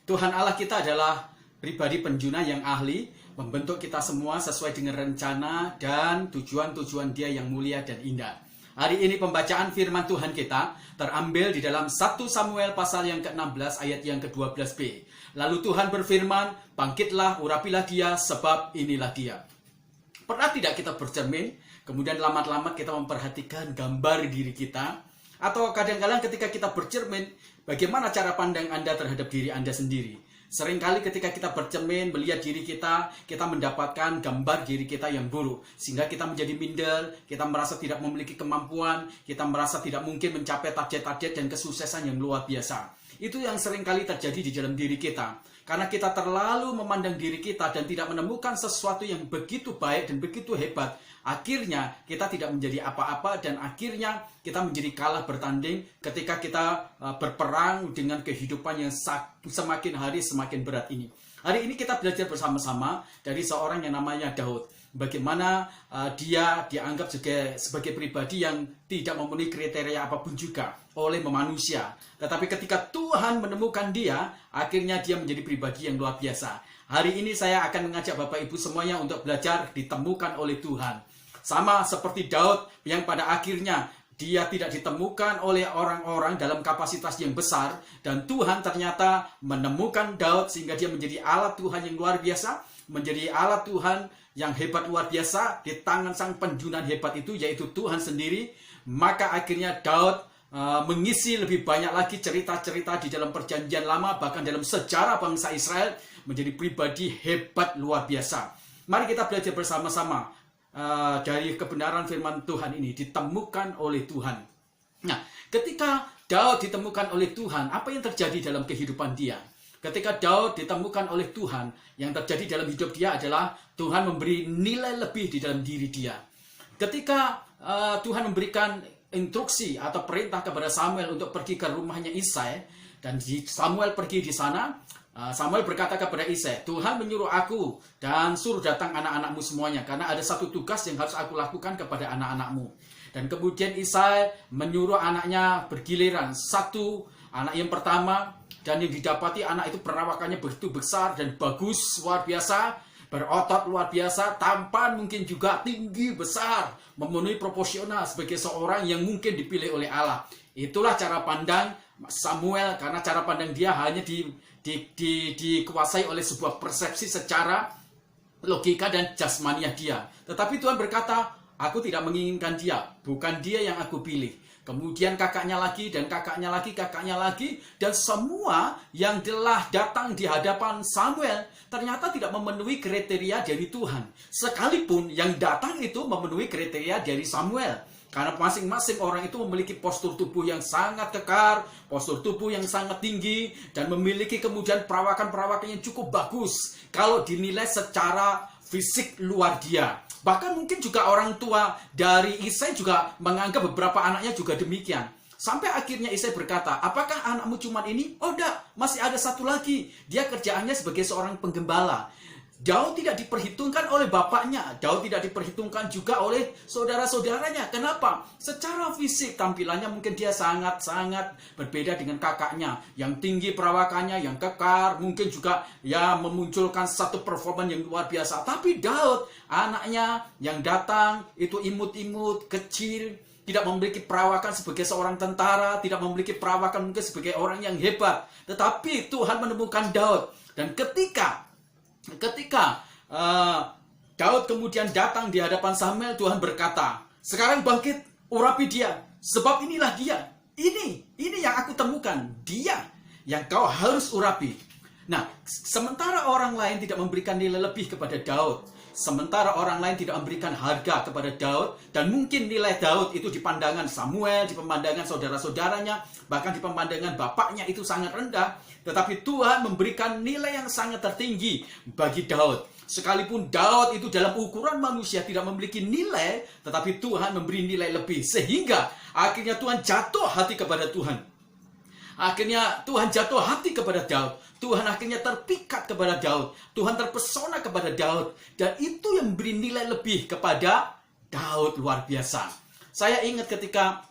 Tuhan Allah kita adalah pribadi penjuna yang ahli, membentuk kita semua sesuai dengan rencana dan tujuan-tujuan Dia yang mulia dan indah. Hari ini pembacaan firman Tuhan kita terambil di dalam 1 Samuel pasal yang ke-16 ayat yang ke-12b. Lalu Tuhan berfirman, "Bangkitlah, urapilah dia, sebab inilah dia." Pernah tidak kita bercermin, kemudian lama-lama kita memperhatikan gambar diri kita? Atau kadang-kadang ketika kita bercermin, bagaimana cara pandang Anda terhadap diri Anda sendiri? Seringkali ketika kita bercermin, melihat diri kita mendapatkan gambar diri kita yang buruk. Sehingga kita menjadi minder, kita merasa tidak memiliki kemampuan, kita merasa tidak mungkin mencapai target-target dan kesuksesan yang luar biasa. Itu yang seringkali terjadi di dalam diri kita. Karena kita terlalu memandang diri kita dan tidak menemukan sesuatu yang begitu baik dan begitu hebat. Akhirnya kita tidak menjadi apa-apa dan akhirnya kita menjadi kalah bertanding ketika kita berperang dengan kehidupan yang semakin hari semakin berat ini. Hari ini kita belajar bersama-sama dari seorang yang namanya Daud. Bagaimana dia dianggap sebagai pribadi yang tidak memenuhi kriteria apapun juga oleh manusia. Tetapi ketika Tuhan menemukan dia, akhirnya dia menjadi pribadi yang luar biasa. Hari ini saya akan mengajak Bapak Ibu semuanya untuk belajar ditemukan oleh Tuhan. Sama seperti Daud yang pada akhirnya dia tidak ditemukan oleh orang-orang dalam kapasitas yang besar. Dan Tuhan ternyata menemukan Daud sehingga dia menjadi alat Tuhan yang luar biasa. Menjadi alat Tuhan yang hebat luar biasa di tangan sang penjunan hebat itu, yaitu Tuhan sendiri. Maka akhirnya Daud mengisi lebih banyak lagi cerita-cerita di dalam perjanjian lama, bahkan dalam sejarah bangsa Israel, menjadi pribadi hebat luar biasa. Mari kita belajar bersama-sama dari kebenaran firman Tuhan ini, ditemukan oleh Tuhan. Nah, ketika Daud ditemukan oleh Tuhan, apa yang terjadi dalam kehidupan dia? Ketika Daud ditemukan oleh Tuhan, yang terjadi dalam hidup dia adalah Tuhan memberi nilai lebih di dalam diri dia. Ketika Tuhan memberikan instruksi atau perintah kepada Samuel untuk pergi ke rumahnya Isai, dan Samuel pergi di sana, Samuel berkata kepada Isai, "Tuhan menyuruh aku dan suruh datang anak-anakmu semuanya, karena ada satu tugas yang harus aku lakukan kepada anak-anakmu." Dan kemudian Isai menyuruh anaknya bergiliran. Satu, anak yang pertama, dan yang didapati anak itu perawakannya begitu besar dan bagus, luar biasa, berotot luar biasa, tampan mungkin juga tinggi, besar, memenuhi proporsional sebagai seorang yang mungkin dipilih oleh Allah. Itulah cara pandang Samuel, karena cara pandang dia hanya dikuasai oleh sebuah persepsi secara logika dan jasmaniah dia. Tetapi Tuhan berkata, "Aku tidak menginginkan dia, bukan dia yang aku pilih." Kemudian kakaknya lagi, dan kakaknya lagi, kakaknya lagi, dan semua yang telah datang di hadapan Samuel ternyata tidak memenuhi kriteria dari Tuhan. Sekalipun yang datang itu memenuhi kriteria dari Samuel. Karena masing-masing orang itu memiliki postur tubuh yang sangat kekar, postur tubuh yang sangat tinggi, dan memiliki kemudian perawakan-perawakan yang cukup bagus kalau dinilai secara fisik luar dia. Bahkan mungkin juga orang tua dari Isai juga menganggap beberapa anaknya juga demikian. Sampai akhirnya Isai berkata, "Apakah anakmu cuma ini?" "Oh enggak, masih ada satu lagi. Dia kerjaannya sebagai seorang penggembala." Daud tidak diperhitungkan oleh bapaknya. Daud tidak diperhitungkan juga oleh saudara-saudaranya. Kenapa? Secara fisik tampilannya mungkin dia sangat-sangat berbeda dengan kakaknya. Yang tinggi perawakannya, yang kekar, mungkin juga ya memunculkan satu performa yang luar biasa. Tapi Daud, anaknya yang datang itu imut-imut, kecil, tidak memiliki perawakan sebagai seorang tentara, tidak memiliki perawakan mungkin sebagai orang yang hebat. Tetapi Tuhan menemukan Daud. Dan ketika Daud kemudian datang di hadapan Samuel, Tuhan berkata, "Sekarang bangkit, urapi dia, sebab inilah dia. Ini yang aku temukan, dia yang kau harus urapi." Nah, sementara orang lain tidak memberikan nilai lebih kepada Daud, sementara orang lain tidak memberikan harga kepada Daud, dan mungkin nilai Daud itu di pandangan Samuel, di pemandangan saudara-saudaranya, bahkan di pemandangan bapaknya itu sangat rendah. Tetapi Tuhan memberikan nilai yang sangat tertinggi bagi Daud. Sekalipun Daud itu dalam ukuran manusia tidak memiliki nilai, tetapi Tuhan memberi nilai lebih. Sehingga akhirnya Tuhan jatuh hati kepada Tuhan. Akhirnya Tuhan jatuh hati kepada Daud. Tuhan akhirnya terpikat kepada Daud. Tuhan terpesona kepada Daud. Dan itu yang memberi nilai lebih kepada Daud luar biasa. Saya ingat ketika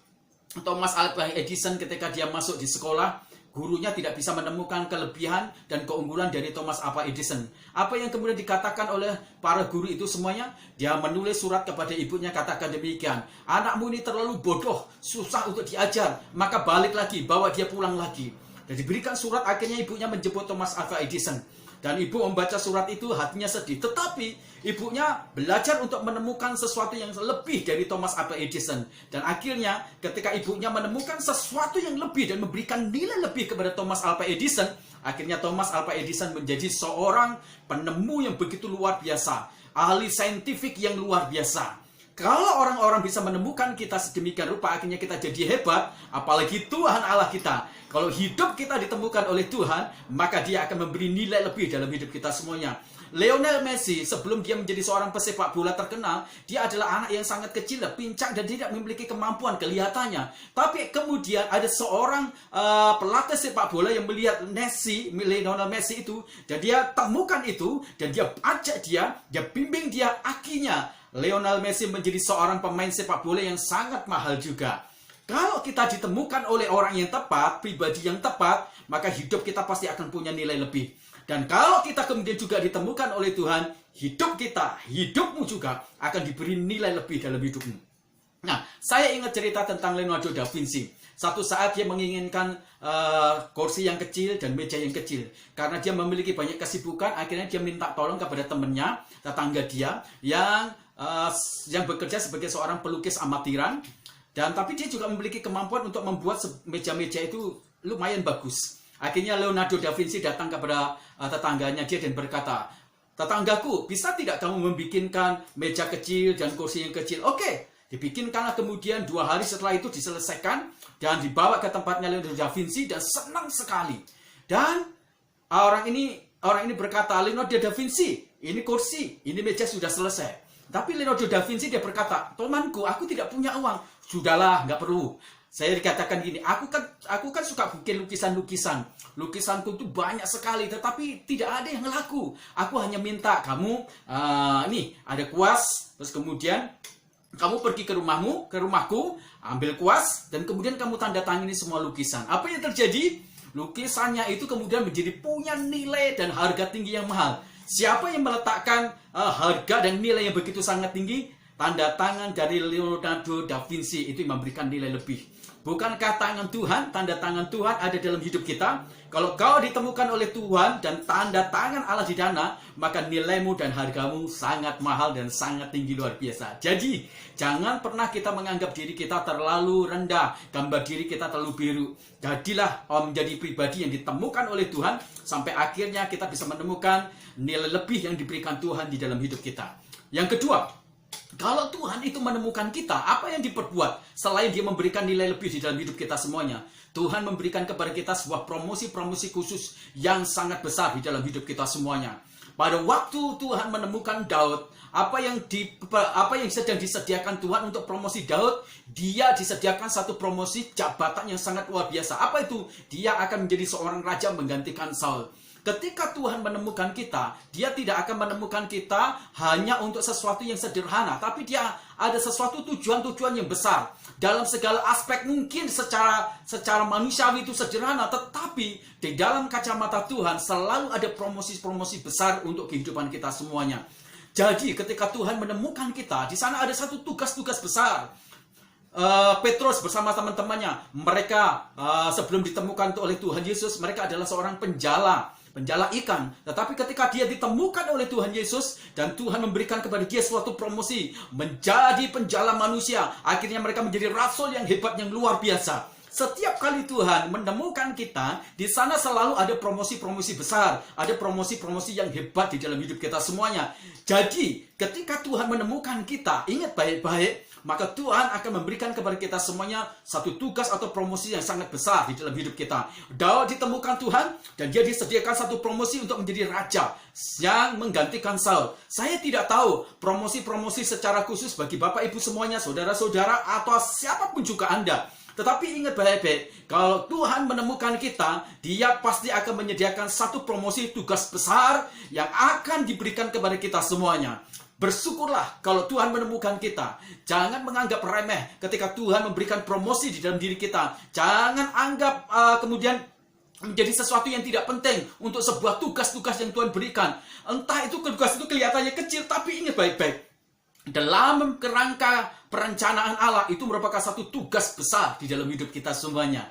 Thomas Alva Edison ketika dia masuk di sekolah, gurunya tidak bisa menemukan kelebihan dan keunggulan dari Thomas Alva Edison. Apa yang kemudian dikatakan oleh para guru itu semuanya? Dia menulis surat kepada ibunya, katakan demikian, anakmu ini terlalu bodoh, susah untuk diajar, maka balik lagi, bawa dia pulang lagi. Dan diberikan surat, akhirnya ibunya menjemput Thomas Alva Edison. Dan ibu membaca surat itu, hatinya sedih. Tetapi ibunya belajar untuk menemukan sesuatu yang lebih dari Thomas Alva Edison. Dan akhirnya ketika ibunya menemukan sesuatu yang lebih dan memberikan nilai lebih kepada Thomas Alva Edison, akhirnya Thomas Alva Edison menjadi seorang penemu yang begitu luar biasa, ahli saintifik yang luar biasa. Kalau orang-orang bisa menemukan kita sedemikian rupa, akhirnya kita jadi hebat, apalagi Tuhan Allah kita. Kalau hidup kita ditemukan oleh Tuhan, maka dia akan memberi nilai lebih dalam hidup kita semuanya. Lionel Messi, sebelum dia menjadi seorang pesepak bola terkenal, dia adalah anak yang sangat kecil, pincang, dan tidak memiliki kemampuan kelihatannya. Tapi kemudian ada seorang pelatih sepak bola yang melihat Lionel Messi itu, dan dia temukan itu, dan dia ajak dia bimbing dia, akhirnya Lionel Messi menjadi seorang pemain sepak bola yang sangat mahal juga. Kalau kita ditemukan oleh orang yang tepat, pribadi yang tepat, maka hidup kita pasti akan punya nilai lebih. Dan kalau kita kemudian juga ditemukan oleh Tuhan, hidup kita, hidupmu juga akan diberi nilai lebih dalam hidupmu. Nah, saya ingat cerita tentang Leonardo da Vinci. Satu saat dia menginginkan kursi yang kecil dan meja yang kecil. Karena dia memiliki banyak kesibukan, akhirnya dia minta tolong kepada temannya, tetangga dia, yang bekerja sebagai seorang pelukis amatiran. Dan tapi dia juga memiliki kemampuan untuk membuat meja-meja itu lumayan bagus. Akhirnya Leonardo da Vinci datang kepada tetangganya dia dan berkata, tetanggaku, bisa tidak kamu membikinkan meja kecil dan kursi yang kecil? Oke, dibikinkanlah. Kemudian 2 hari setelah itu diselesaikan dan dibawa ke tempatnya Leonardo da Vinci dan senang sekali. Dan orang ini berkata, Leonardo da Vinci, ini kursi, ini meja sudah selesai. Tapi Leonardo da Vinci dia berkata, temanku, aku tidak punya uang. Sudahlah, nggak perlu. Saya dikatakan gini, aku kan suka bikin lukisan-lukisan. Lukisanku itu banyak sekali, tetapi tidak ada yang laku. Aku hanya minta kamu, ini ada kuas, terus kemudian kamu pergi ke rumahku, ambil kuas, dan kemudian kamu tanda tangani semua lukisan. Apa yang terjadi? Lukisannya itu kemudian menjadi punya nilai dan harga tinggi yang mahal. Siapa yang meletakkan harga dan nilai yang begitu sangat tinggi? Tanda tangan dari Leonardo da Vinci itu memberikan nilai lebih. Bukankah tangan Tuhan, tanda tangan Tuhan ada dalam hidup kita? Kalau kau ditemukan oleh Tuhan dan tanda tangan Allah di sana, maka nilaimu dan hargamu sangat mahal dan sangat tinggi luar biasa. Jadi, jangan pernah kita menganggap diri kita terlalu rendah, gambar diri kita terlalu biru. Jadilah menjadi pribadi yang ditemukan oleh Tuhan, sampai akhirnya kita bisa menemukan nilai lebih yang diberikan Tuhan di dalam hidup kita. Yang kedua, kalau Tuhan itu menemukan kita, apa yang diperbuat selain dia memberikan nilai lebih di dalam hidup kita semuanya? Tuhan memberikan kepada kita sebuah promosi-promosi khusus yang sangat besar di dalam hidup kita semuanya. Pada waktu Tuhan menemukan Daud, apa yang sedang disediakan Tuhan untuk promosi Daud? Dia disediakan satu promosi jabatan yang sangat luar biasa. Apa itu? Dia akan menjadi seorang raja menggantikan Saul. Ketika Tuhan menemukan kita, dia tidak akan menemukan kita hanya untuk sesuatu yang sederhana, tapi dia ada sesuatu tujuan-tujuan yang besar. Dalam segala aspek mungkin secara manusiawi itu sederhana, tetapi di dalam kacamata Tuhan selalu ada promosi-promosi besar untuk kehidupan kita semuanya. Jadi ketika Tuhan menemukan kita, di sana ada satu tugas-tugas besar. Petrus bersama teman-temannya, mereka sebelum ditemukan oleh Tuhan Yesus, mereka adalah seorang penjala ikan. Tetapi ketika dia ditemukan oleh Tuhan Yesus dan Tuhan memberikan kepada dia suatu promosi menjadi penjala manusia, akhirnya mereka menjadi rasul yang hebat, yang luar biasa. Setiap kali Tuhan menemukan kita, di sana selalu ada promosi-promosi besar, ada promosi-promosi yang hebat di dalam hidup kita semuanya. Jadi, ketika Tuhan menemukan kita, ingat baik-baik, maka Tuhan akan memberikan kepada kita semuanya satu tugas atau promosi yang sangat besar di dalam hidup kita. Daud ditemukan Tuhan dan dia disediakan satu promosi untuk menjadi raja yang menggantikan Saul. Saya tidak tahu promosi-promosi secara khusus bagi Bapak Ibu semuanya, saudara-saudara, atau siapapun juga Anda. Tetapi ingat baik-baik, kalau Tuhan menemukan kita, dia pasti akan menyediakan satu promosi tugas besar yang akan diberikan kepada kita semuanya. Bersyukurlah kalau Tuhan menemukan kita. Jangan menganggap remeh ketika Tuhan memberikan promosi di dalam diri kita. Jangan anggap kemudian menjadi sesuatu yang tidak penting untuk sebuah tugas-tugas yang Tuhan berikan. Entah itu tugas itu kelihatannya kecil, tapi ingat baik-baik. Dalam kerangka perencanaan Allah itu merupakan satu tugas besar di dalam hidup kita semuanya.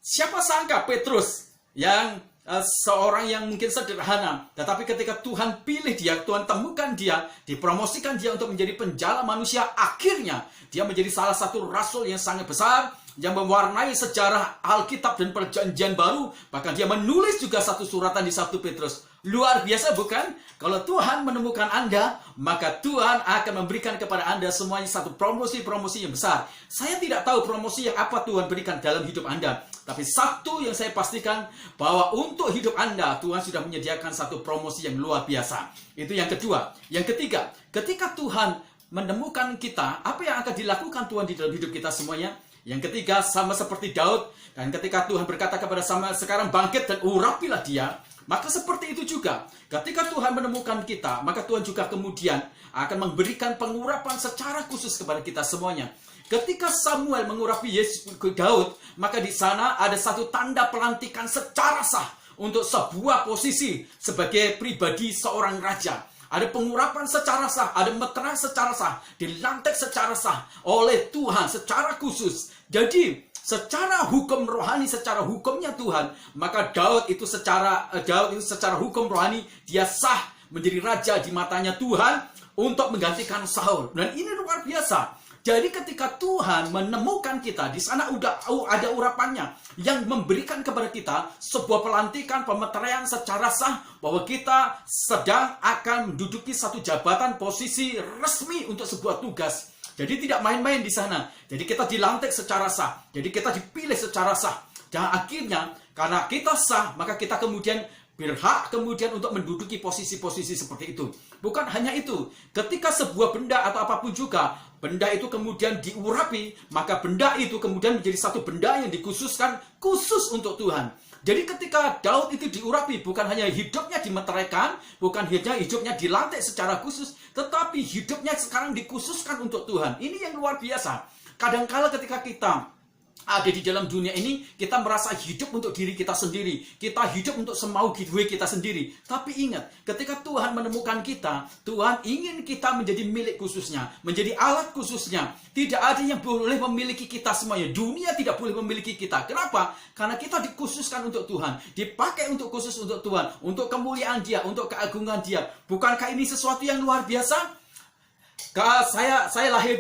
Siapa sangka Petrus yang seorang yang mungkin sederhana, tetapi ketika Tuhan pilih dia, Tuhan temukan dia, dipromosikan dia untuk menjadi penjala manusia, akhirnya dia menjadi salah satu rasul yang sangat besar, yang mewarnai sejarah Alkitab dan Perjanjian Baru. Bahkan dia menulis juga satu suratan di 1 Petrus. Luar biasa bukan? Kalau Tuhan menemukan Anda, maka Tuhan akan memberikan kepada Anda semuanya satu promosi-promosi yang besar. Saya tidak tahu promosi yang apa Tuhan berikan dalam hidup Anda. Tapi satu yang saya pastikan, bahwa untuk hidup Anda, Tuhan sudah menyediakan satu promosi yang luar biasa. Itu yang kedua. Yang ketiga, ketika Tuhan menemukan kita, apa yang akan dilakukan Tuhan di dalam hidup kita semuanya? Yang ketiga, sama seperti Daud, dan ketika Tuhan berkata kepada Samuel, sekarang bangkit dan urapilah dia, maka seperti itu juga, ketika Tuhan menemukan kita, maka Tuhan juga kemudian akan memberikan pengurapan secara khusus kepada kita semuanya. Ketika Samuel mengurapi Daud, maka di sana ada satu tanda pelantikan secara sah untuk sebuah posisi sebagai pribadi seorang raja. Ada pengurapan secara sah, ada meterai secara sah, dilantik secara sah oleh Tuhan secara khusus. Jadi, secara hukum rohani, secara hukumnya Tuhan, maka Daud itu secara hukum rohani, dia sah menjadi raja di matanya Tuhan untuk menggantikan Saul. Dan ini luar biasa. Jadi ketika Tuhan menemukan kita, di sana ada urapannya yang memberikan kepada kita sebuah pelantikan, pemeteraian secara sah bahwa kita sedang akan menduduki satu jabatan posisi resmi untuk sebuah tugas. Jadi tidak main-main di sana. Jadi kita dilantik secara sah. Jadi kita dipilih secara sah. Dan akhirnya karena kita sah, maka kita kemudian berhak kemudian untuk menduduki posisi-posisi seperti itu. Bukan hanya itu, ketika sebuah benda atau apapun juga, benda itu kemudian diurapi, maka benda itu kemudian menjadi satu benda yang dikhususkan khusus untuk Tuhan. Jadi ketika Daud itu diurapi, bukan hanya hidupnya dimeteraikan, bukan hanya hidupnya dilantik secara khusus, tetapi hidupnya sekarang dikhususkan untuk Tuhan. Ini yang luar biasa. Kadangkala ketika kita ada di dalam dunia ini, kita merasa hidup untuk diri kita sendiri. Kita hidup untuk semau gue kita sendiri. Tapi ingat, ketika Tuhan menemukan kita, Tuhan ingin kita menjadi milik khususnya, menjadi alat khususnya. Tidak ada yang boleh memiliki kita semuanya. Dunia tidak boleh memiliki kita. Kenapa? Karena kita dikhususkan untuk Tuhan. Dipakai untuk khusus untuk Tuhan. Untuk kemuliaan Dia, untuk keagungan Dia. Bukankah ini sesuatu yang luar biasa? Saya lahir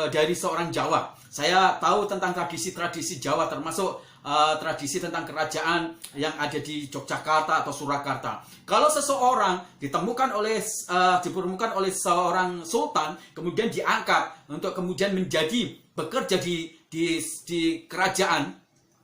dari seorang Jawa. Saya tahu tentang tradisi-tradisi Jawa, termasuk tradisi tentang kerajaan yang ada di Yogyakarta atau Surakarta. Kalau seseorang ditemukan oleh seorang sultan, kemudian diangkat untuk kemudian menjadi bekerja di kerajaan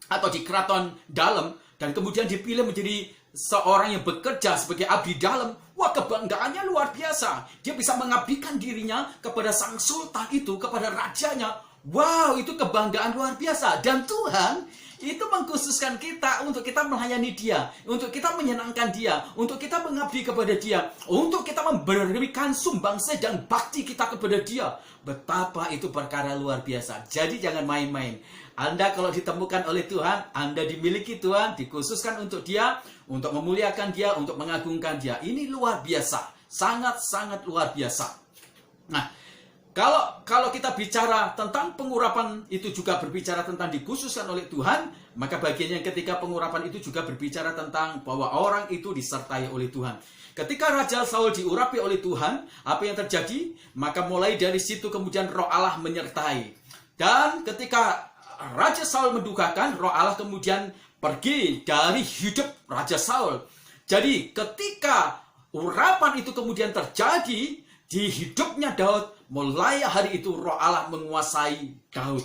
atau di keraton dalam, dan kemudian dipilih menjadi seorang yang bekerja sebagai abdi dalam, wah, kebanggaannya luar biasa. Dia bisa mengabdikan dirinya kepada sang sultan itu, kepada rajanya. Wow, itu kebanggaan luar biasa. Dan Tuhan itu mengkhususkan kita untuk kita melayani Dia, untuk kita menyenangkan Dia, untuk kita mengabdi kepada Dia, untuk kita memberikan sumbangsi dan bakti kita kepada Dia. Betapa itu perkara luar biasa. Jadi jangan main-main. Anda kalau ditemukan oleh Tuhan, Anda dimiliki Tuhan, dikhususkan untuk Dia, untuk memuliakan Dia, untuk mengagungkan Dia. Ini luar biasa, sangat-sangat luar biasa. Nah, kalau kita bicara tentang pengurapan, itu juga berbicara tentang dikhususkan oleh Tuhan, maka bagian yang ketika pengurapan itu juga berbicara tentang bahwa orang itu disertai oleh Tuhan. Ketika Raja Saul diurapi oleh Tuhan, apa yang terjadi? Maka mulai dari situ kemudian Roh Allah menyertai. Dan ketika Raja Saul mendukakan, Roh Allah kemudian pergi dari hidup Raja Saul. Jadi ketika urapan itu kemudian terjadi di hidupnya Daud, mulai hari itu Roh Allah menguasai Daud.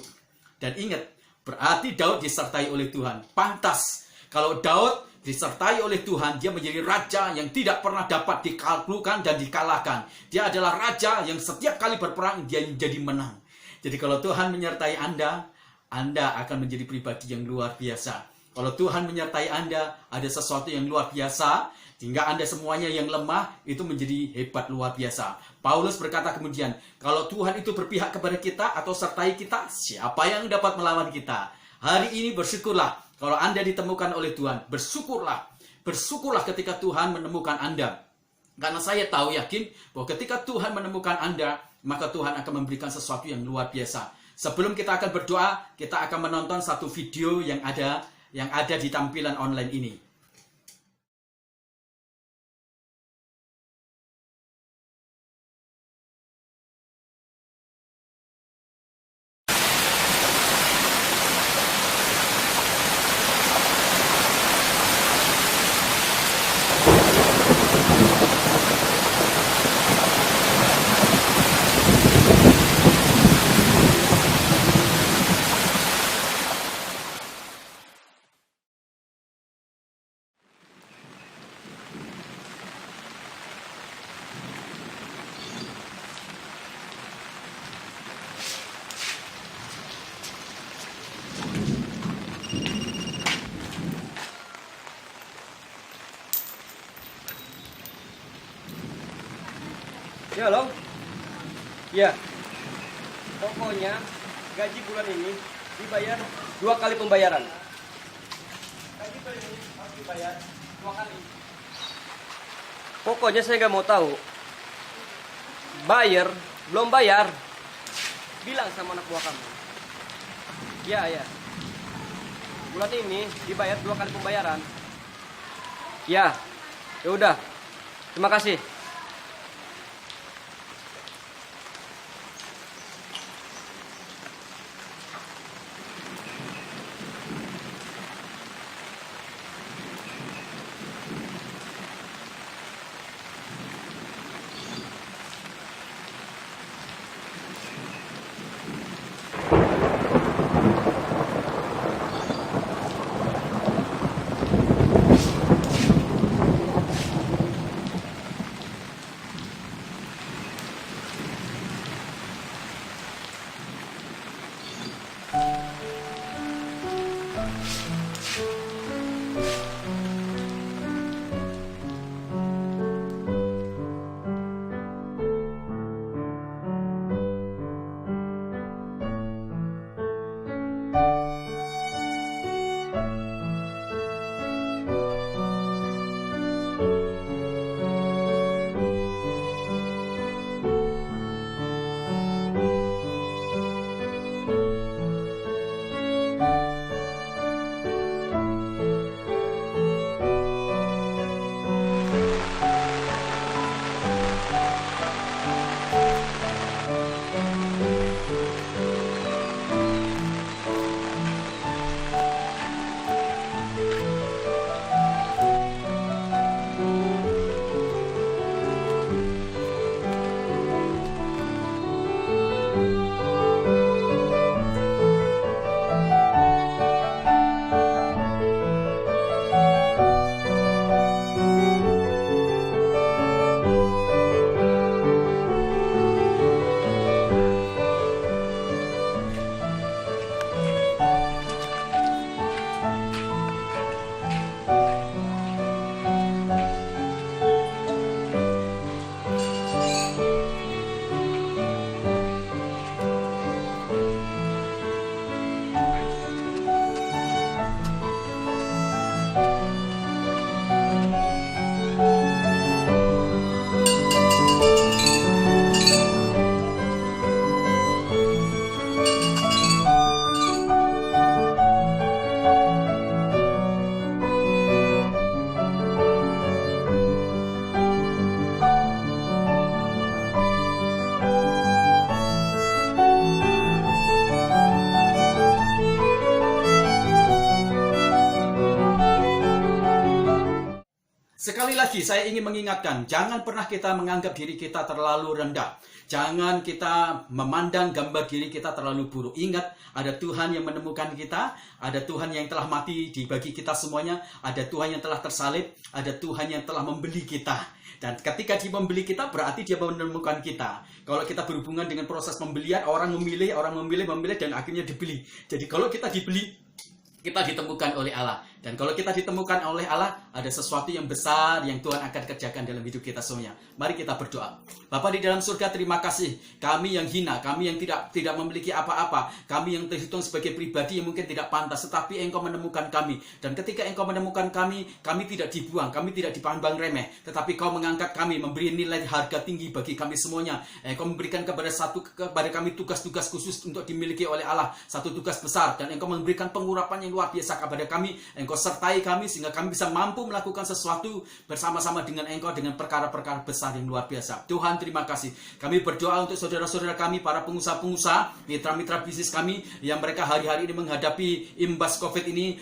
Dan ingat, berarti Daud disertai oleh Tuhan. Pantas kalau Daud disertai oleh Tuhan, dia menjadi raja yang tidak pernah dapat ditaklukkan dan dikalahkan. Dia adalah raja yang setiap kali berperang dia menjadi menang. Jadi kalau Tuhan menyertai Anda akan menjadi pribadi yang luar biasa. Kalau Tuhan menyertai Anda, ada sesuatu yang luar biasa, sehingga Anda semuanya yang lemah, itu menjadi hebat luar biasa. Paulus berkata kemudian, kalau Tuhan itu berpihak kepada kita atau sertai kita, siapa yang dapat melawan kita? Hari ini bersyukurlah kalau Anda ditemukan oleh Tuhan. Bersyukurlah. Bersyukurlah ketika Tuhan menemukan Anda. Karena saya tahu yakin bahwa ketika Tuhan menemukan Anda, maka Tuhan akan memberikan sesuatu yang luar biasa. Sebelum kita akan berdoa, kita akan menonton satu video yang ada di tampilan online ini. Ya, halo? Ya. Pokoknya gaji bulan ini dibayar 2 kali pembayaran. Gaji bulan ini harus dibayar 2 kali. Pokoknya saya nggak mau tahu. Bayar, belum bayar. Bilang sama anak buah kamu. Ya. Bulan ini dibayar 2 kali pembayaran. Ya. Ya udah. Terima kasih. Sekali lagi saya ingin mengingatkan, jangan pernah kita menganggap diri kita terlalu rendah. Jangan kita memandang gambar diri kita terlalu buruk. Ingat, ada Tuhan yang menemukan kita, ada Tuhan yang telah mati dibagi kita semuanya, ada Tuhan yang telah tersalib, ada Tuhan yang telah membeli kita. Dan ketika dia membeli kita, berarti dia menemukan kita. Kalau kita berhubungan dengan proses pembelian, orang memilih, dan akhirnya dibeli. Jadi kalau kita dibeli, kita ditemukan oleh Allah. Dan kalau kita ditemukan oleh Allah, ada sesuatu yang besar yang Tuhan akan kerjakan dalam hidup kita semuanya. Mari kita berdoa. Bapa di dalam surga, terima kasih. Kami yang hina, kami yang tidak memiliki apa-apa, kami yang terhitung sebagai pribadi yang mungkin tidak pantas, tetapi Engkau menemukan kami. Dan ketika Engkau menemukan kami tidak dibuang, kami tidak dipandang remeh, tetapi Kau mengangkat kami, memberi nilai harga tinggi bagi kami semuanya. Engkau memberikan kepada kami tugas-tugas khusus untuk dimiliki oleh Allah, satu tugas besar, dan Engkau memberikan pengurapan yang luar biasa kepada kami. Engkau sertai kami sehingga kami bisa mampu melakukan sesuatu bersama-sama dengan Engkau dengan perkara-perkara besar yang luar biasa. Tuhan, terima kasih. Kami berdoa untuk saudara-saudara kami, para pengusaha-pengusaha, mitra-mitra bisnis kami yang mereka hari-hari ini menghadapi imbas COVID ini,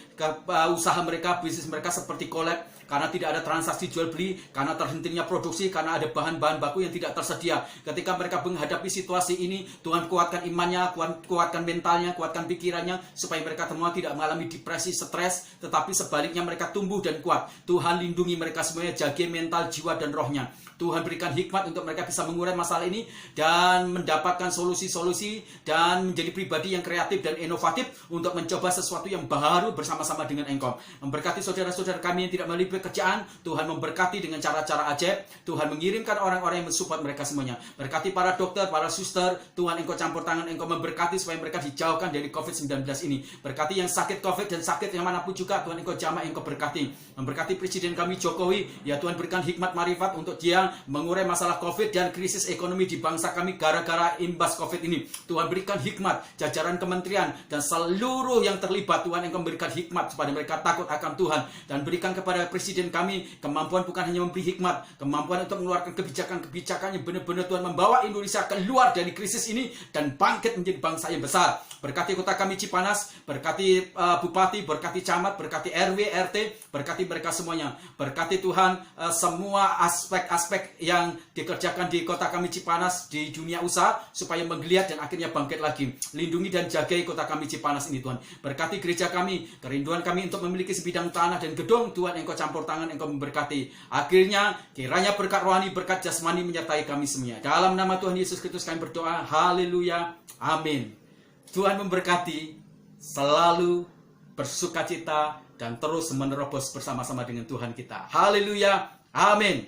usaha mereka, bisnis mereka seperti kolab karena tidak ada transaksi jual beli, karena terhentinya produksi, karena ada bahan-bahan baku yang tidak tersedia. Ketika mereka menghadapi situasi ini, Tuhan kuatkan imannya, kuatkan mentalnya, kuatkan pikirannya, supaya mereka semua tidak mengalami depresi, stres, tetapi sebaliknya mereka tumbuh dan kuat. Tuhan lindungi mereka semuanya, jaga mental, jiwa, dan rohnya. Tuhan berikan hikmat untuk mereka bisa mengurai masalah ini dan mendapatkan solusi-solusi dan menjadi pribadi yang kreatif dan inovatif untuk mencoba sesuatu yang baru bersama-sama dengan Engkau. Memberkati saudara-saudara kami yang tidak memiliki pekerjaan, Tuhan memberkati dengan cara-cara ajaib. Tuhan mengirimkan orang-orang yang mensupport mereka semuanya. Berkati para dokter, para suster, Tuhan Engkau campur tangan, Engkau memberkati supaya mereka dijauhkan dari COVID-19 ini. Berkati yang sakit COVID dan sakit yang manapun juga, Tuhan Engkau jamah, Engkau berkati. Memberkati Presiden kami Jokowi, ya Tuhan berikan hikmat marifat untuk dia mengurai masalah COVID dan krisis ekonomi di bangsa kami gara-gara imbas COVID ini. Tuhan berikan hikmat, jajaran kementerian dan seluruh yang terlibat, Tuhan Engkau memberikan hikmat supaya mereka takut akan Tuhan, dan berikan kepada Presiden kami kemampuan bukan hanya memberi hikmat, kemampuan untuk mengeluarkan kebijakan-kebijakan yang benar-benar Tuhan membawa Indonesia keluar dari krisis ini dan bangkit menjadi bangsa yang besar. Berkati kota kami Cipanas, berkati Bupati, berkati Camat, berkati RW, RT, berkati mereka semuanya. Berkati Tuhan semua aspek-aspek yang dikerjakan di kota kami Cipanas, di dunia usaha, supaya menggeliat dan akhirnya bangkit lagi. Lindungi dan jagai kota kami Cipanas ini Tuhan. Berkati gereja kami, kerinduan kami untuk memiliki sebidang tanah dan gedung, Tuhan Engkau campur tangan, Engkau memberkati. Akhirnya kiranya berkat rohani, berkat jasmani menyertai kami semuanya. Dalam nama Tuhan Yesus Kristus kami berdoa. Haleluya. Amin. Tuhan memberkati, selalu bersukacita dan terus menerobos bersama-sama dengan Tuhan kita. Haleluya. Amin.